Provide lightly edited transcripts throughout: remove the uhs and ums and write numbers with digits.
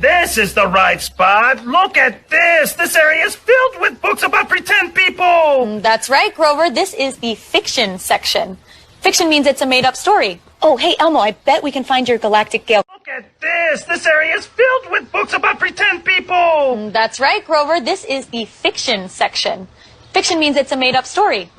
This is the right spot. Look at this. This area is filled with books about pretend people. That's right, Grover. This is the fiction section. Fiction means it's a made-up story. Oh, hey, Elmo, I bet we can find your galactic Gale. Look at this. This area is filled with books about pretend people. That's right, Grover. This is the fiction section. Fiction means it's a made-up story.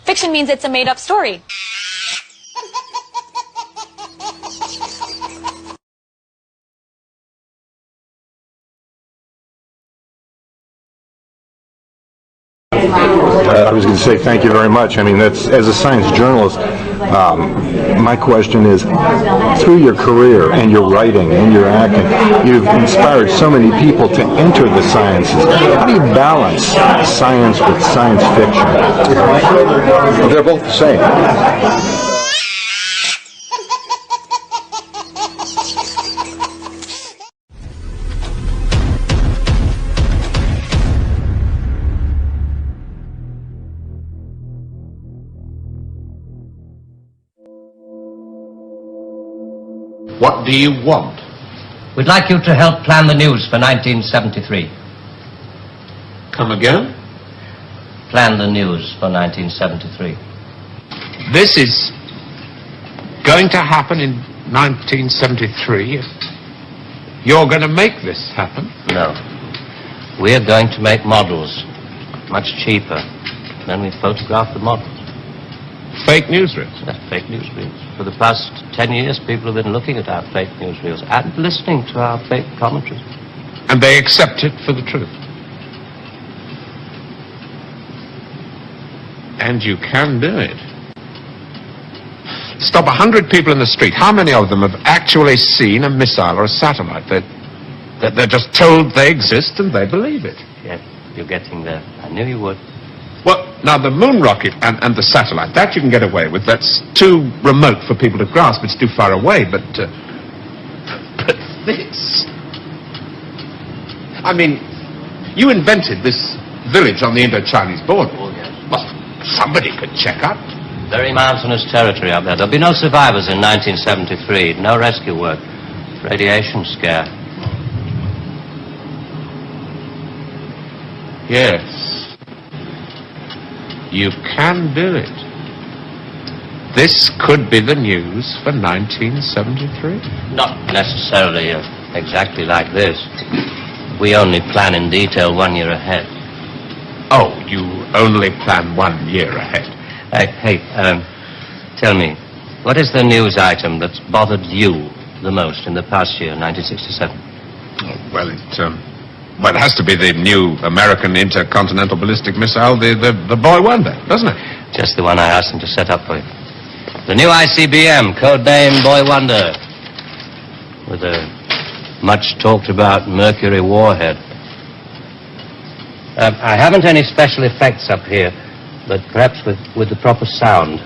Fiction means it's a made-up story. I was going to say thank you very much. I mean, that's, as a science journalist, my question is, through your career and your writing and your acting, you've inspired so many people to enter the sciences. How do you balance science with science fiction? They're both the same. What do you want? We'd like you to help plan the news for 1973. Come again? Plan the news for 1973. This is going to happen in 1973 if you're going to make this happen? No. We're going to make models, much cheaper. Then we photograph the models. Fake newsreels? That's fake newsreels. For the past 10 years, people have been looking at our fake newsreels and listening to our fake commentaries. And they accept it for the truth. And you can do it. Stop 100 people in the street. How many of them have actually seen a missile or a satellite? They're just told they exist and they believe it. Yes, you're getting there. I knew you would. Well, now the moon rocket and the satellite, that you can get away with. That's too remote for people to grasp. It's too far away. But this... I mean, you invented this village on the Indo-Chinese border. Oh, yes. Well, somebody could check up. Very mountainous territory up there. There'll be no survivors in 1973. No rescue work. Radiation scare. Yes. You can do it. This could be the news for 1973. Not necessarily exactly like this. We only plan in detail 1 year ahead. Oh, you only plan 1 year ahead. Hey, tell me, what is the news item that's bothered you the most in the past year, 1967? Oh, well, it has to be the new American intercontinental ballistic missile, the Boy Wonder, doesn't it? Just the one I asked him to set up for you. The new ICBM, codename Boy Wonder, with a much talked about Mercury warhead. I haven't any special effects up here, but perhaps with the proper sound.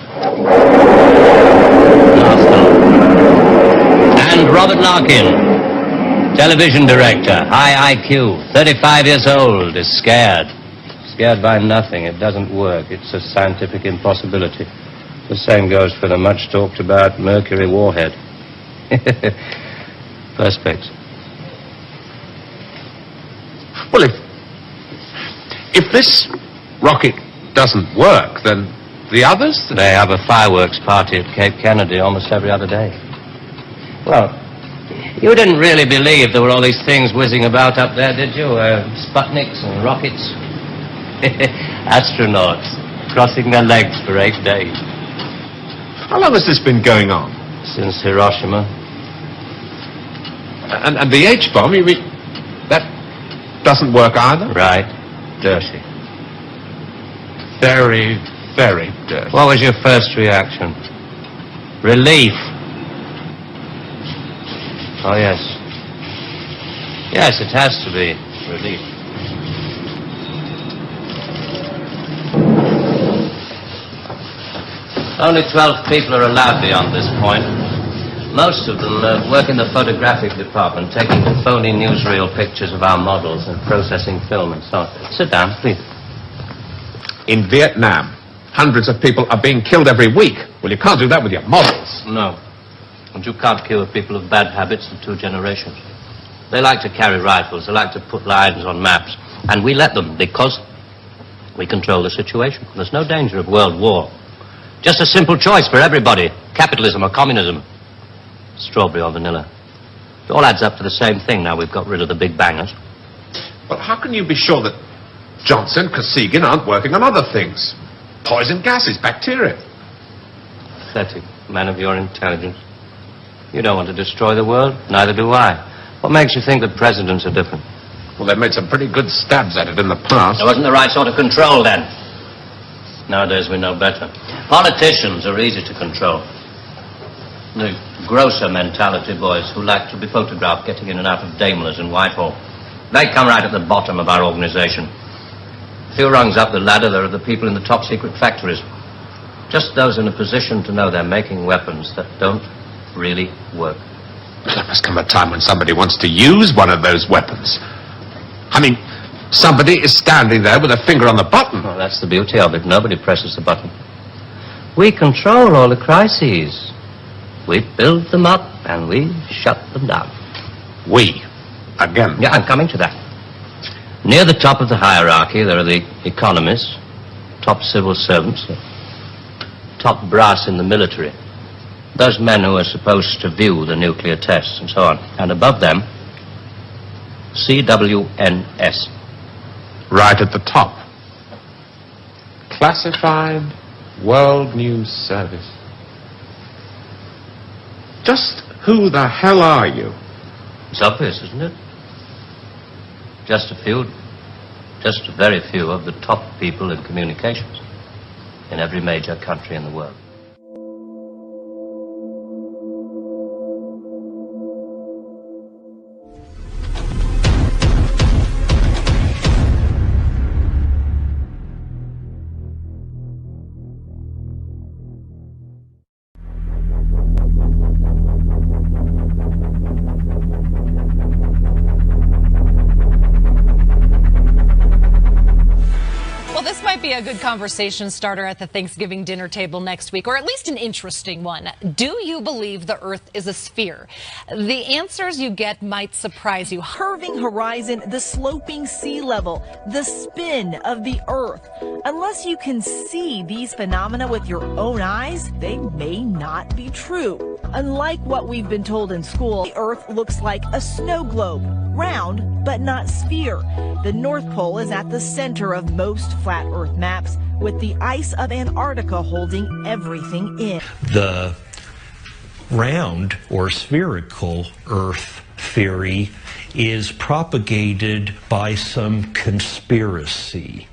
And Robert Larkin, television director, high IQ, 35 years old, is scared. Scared by nothing. It doesn't work. It's a scientific impossibility. The same goes for the much talked about Mercury warhead. Perspex. Well, if this rocket doesn't work, then the others... They have a fireworks party at Cape Kennedy almost every other day. Well, you didn't really believe there were all these things whizzing about up there, did you? Sputniks and rockets. Astronauts crossing their legs for 8 days. How long has this been going on? Since Hiroshima. And the H-bomb, you mean, that doesn't work either? Right. Dirty. Very, very dirty. What was your first reaction? Relief. Oh, yes. Yes, it has to be relief. Only 12 people are allowed beyond this point. Most of them work in the photographic department, taking phony newsreel pictures of our models and processing film and so on. Sit down, please. In Vietnam, hundreds of people are being killed every week. Well, you can't do that with your models. No. And you can't cure people of bad habits in 2 generations. They like to carry rifles, they like to put lines on maps, and we let them because we control the situation. There's no danger of world war. Just a simple choice for everybody, capitalism or communism. Strawberry or vanilla. It all adds up to the same thing now we've got rid of the big bangers. Well, how can you be sure that Johnson, Kosygin aren't working on other things? Poison gases, bacteria. Pathetic, man of your intelligence. You don't want to destroy the world, neither do I. What makes you think that presidents are different? Well, they've made some pretty good stabs at it in the past. There wasn't the right sort of control then. Nowadays we know better. Politicians are easy to control. The grosser mentality boys who like to be photographed getting in and out of Daimlers in Whitehall. They come right at the bottom of our organization. A few rungs up the ladder, there are the people in the top secret factories. Just those in a position to know they're making weapons that don't really work. There must come a time when somebody wants to use one of those weapons. I mean, somebody is standing there with a finger on the button. Well, that's the beauty of it. Nobody presses the button. We control all the crises. We build them up and we shut them down. We? Again? Yeah, I'm coming to that. Near the top of the hierarchy, there are the economists, top civil servants, top brass in the military. Those men who are supposed to view the nuclear tests and so on. And above them, CWNS. Right at the top. Classified World News Service. Just who the hell are you? It's obvious, isn't it? Just a very few of the top people in communications in every major country in the world. Be a good conversation starter at the Thanksgiving dinner table next week, or at least an interesting one. Do you believe the Earth is a sphere? The answers you get might surprise you. Curving horizon, the sloping sea level, the spin of the Earth. Unless you can see these phenomena with your own eyes, they may not be true. Unlike what we've been told in school, the Earth looks like a snow globe, round but not sphere. The North Pole is at the center of most flat Earth maps, with the ice of Antarctica holding everything in. The round or spherical Earth theory is propagated by some conspiracy.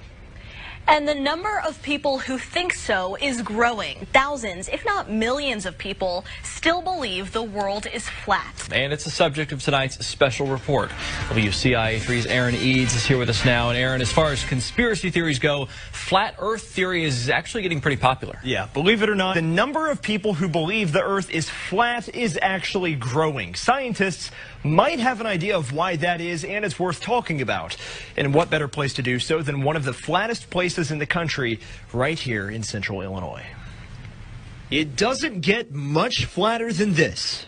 And the number of people who think so is growing. Thousands, if not millions of people still believe the world is flat. And it's the subject of tonight's special report. WCIA3's Aaron Eads is here with us now. And Aaron, as far as conspiracy theories go, flat Earth theory is actually getting pretty popular. Yeah, believe it or not, the number of people who believe the Earth is flat is actually growing. Scientists might have an idea of why that is, and it's worth talking about. And what better place to do so than one of the flattest places in the country, right here in central Illinois. It doesn't get much flatter than this.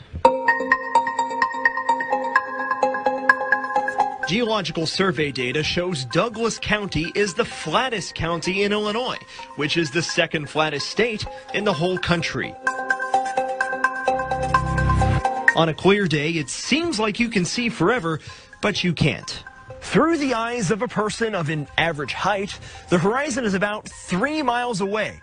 Geological survey data shows Douglas County is the flattest county in Illinois, which is the second flattest state in the whole country. On a clear day, it seems like you can see forever, but you can't. Through the eyes of a person of an average height, the horizon is about 3 miles away.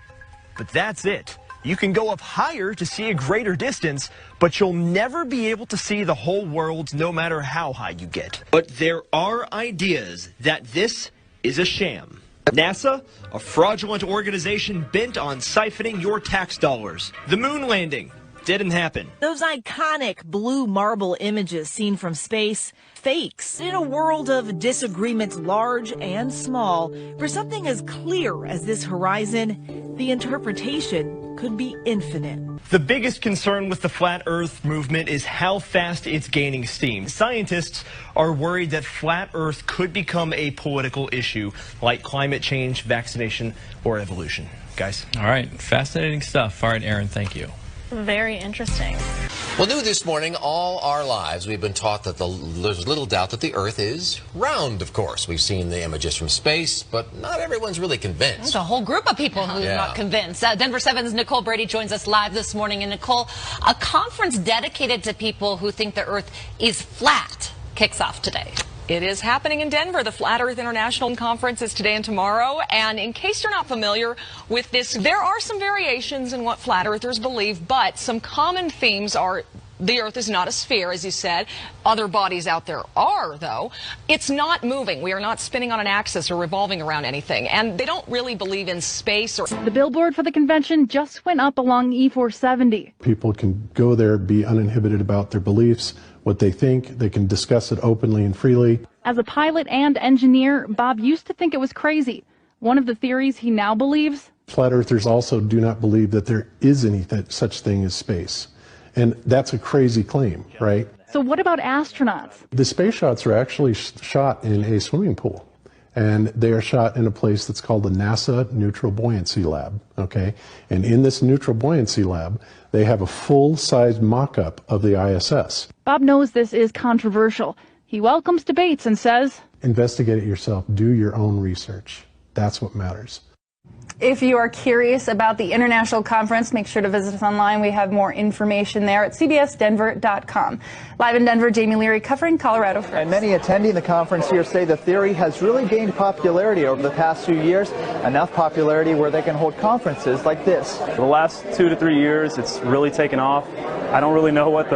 But that's it. You can go up higher to see a greater distance, but you'll never be able to see the whole world no matter how high you get. But there are ideas that this is a sham. NASA, a fraudulent organization bent on siphoning your tax dollars. The moon landing, didn't happen. Those iconic blue marble images seen from space, fakes. In a world of disagreements large and small, for something as clear as this horizon, the interpretation could be infinite. The biggest concern with the flat earth movement is how fast it's gaining steam. Scientists are worried that flat earth could become a political issue like climate change, vaccination, or evolution. Guys. All right, fascinating stuff. All right, Aaron, thank you. Very interesting. Well, new this morning, all our lives we've been taught that there's little doubt that the Earth is round, of course. We've seen the images from space, but not everyone's really convinced. There's a whole group of people who are not convinced. Denver 7's Nicole Brady joins us live this morning. And Nicole, a conference dedicated to people who think the Earth is flat kicks off today. It is happening in Denver. The Flat Earth International Conference is today and tomorrow. And in case you're not familiar with this, there are some variations in what flat earthers believe, but some common themes are the Earth is not a sphere, as you said. Other bodies out there are, though. It's not moving. We are not spinning on an axis or revolving around anything. And they don't really believe in space. The billboard for the convention just went up along E470. People can go there, be uninhibited about their beliefs, what they think. They can discuss it openly and freely. As a pilot and engineer, Bob used to think it was crazy. One of the theories he now believes? Flat earthers also do not believe that there is any such thing as space. And that's a crazy claim, right? So what about astronauts? The space shots are actually shot in a swimming pool. And they are shot in a place that's called the NASA Neutral Buoyancy Lab, okay? And in this Neutral Buoyancy Lab, they have a full-size mock-up of the ISS. Bob knows this is controversial. He welcomes debates and says, investigate it yourself. Do your own research. That's what matters. If you are curious about the international conference, make sure to visit us online. We have more information there at cbsdenver.com. Live in Denver, Jamie Leary covering Colorado First. And many attending the conference here say the theory has really gained popularity over the past few years, enough popularity where they can hold conferences like this. For the last 2 to 3 years, it's really taken off. I don't really know what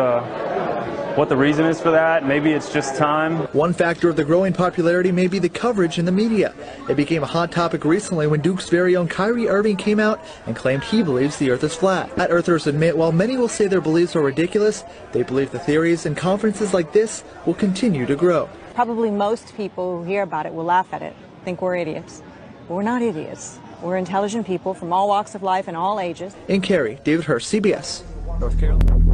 the reason is for that. Maybe it's just time. One factor of the growing popularity may be the coverage in the media. It became a hot topic recently when Duke's very own Kyrie Irving came out and claimed he believes the Earth is flat. Flat earthers admit while many will say their beliefs are ridiculous, they believe the theories and conferences like this will continue to grow. Probably most people who hear about it will laugh at it, think we're idiots. But we're not idiots. We're intelligent people from all walks of life and all ages. In Cary, David Hurst, CBS, North Carolina.